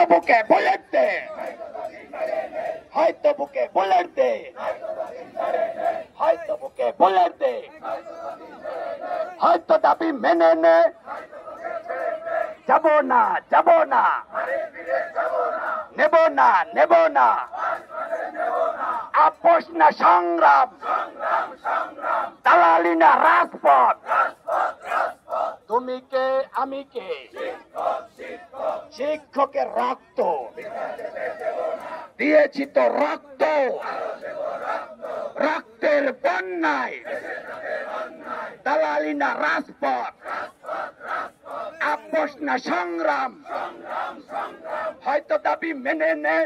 বুকে বুলেট দে, হয়তো বুকে বুলেট দে, হয়তো বুকে বুলেট দে, হয়তো দাবি মেনে নে, যাব না যাব না, নেব না নেব না, আপোষ না সংগ্রাম, দালালি না রাজপথ, তুমি কে আমি কে, শিক্ষকের রক্ত দিয়েছি তো রক্ত, রক্তের বন্যায়, দালালি না রাজপথ, আপোষ না সংগ্রাম, হয়তো দাবি মেনে নে,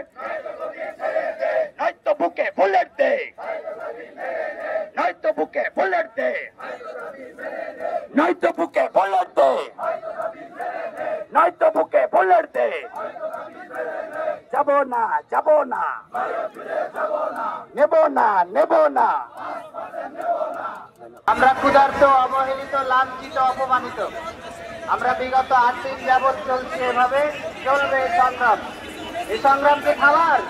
নয়তো বুকে বুলেট দে, নয়তো বুকে বুলেট দে, নয়তো বুকে বুলেট দে, নয়তো বুকে বুলেট দে, যাব না যাব না, নেব না নেব না। আমরা ক্ষুধার্ত, অবহেলিত, লাঞ্ছিত, অপমানিত। আমরা বিগত 8 দিন যাবৎ চলছে, এভাবে চলবে এই সংগ্রাম। এই সংগ্রামকে থামার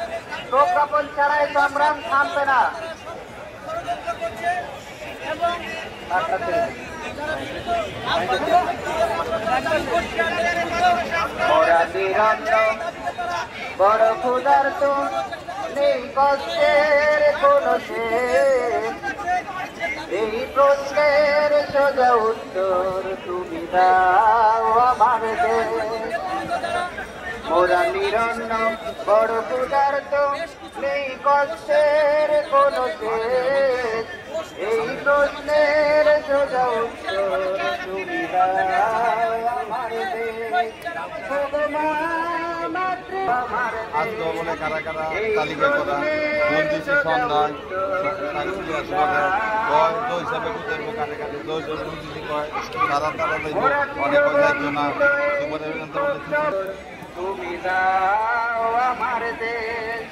প্রজ্ঞাপন ছাড়া এই সংগ্রাম থামবে না। বড় ক্ষুধার্ত, নেই কষ্টের কোনো শেষ, এই প্রশ্নের সোজা উত্তর তুমি দাও আমার দেশ। মোরা নিরন্ন, বড় ক্ষুধার্ত, নেই কষ্টের কোনো শেষ, এই প্রশ্নের সোজা উত্তর তুমি দাও আমার দেশ। আন্দোলনে কারা কারা তালিকা করা বন্দিছি সন্ধ্যায় দই হিসাবে বুঝাইব কারে কারে দই বন্দিছি কয় তারা তারা অনেক যাইতো না তুমি দাও আমার দেশ।